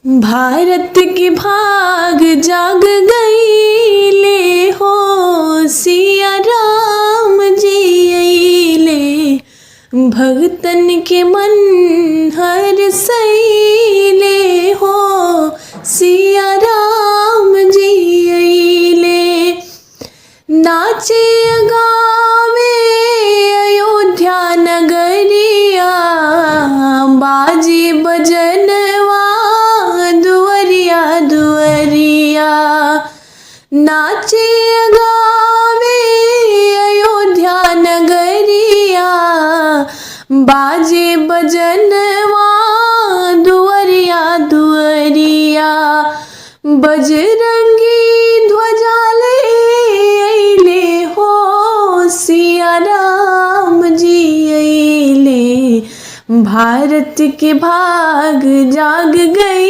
भारत के भाग जाग गईले हो, सिया राम जी अइले। भगतन के मन हरसइले हो, सिया राम जी अइले। नाचे गावे अयोध्या नगरिया, बाजे बजनवा दुअरिया दुअरिया। नाचे गावे अयोध्या नगरिया, बाजे बजनवा दुअरिया दुअरिया। बजरंगी ध्वजा ले अइले हो, सिया राम जी अइले। भारत के भाग जाग गई।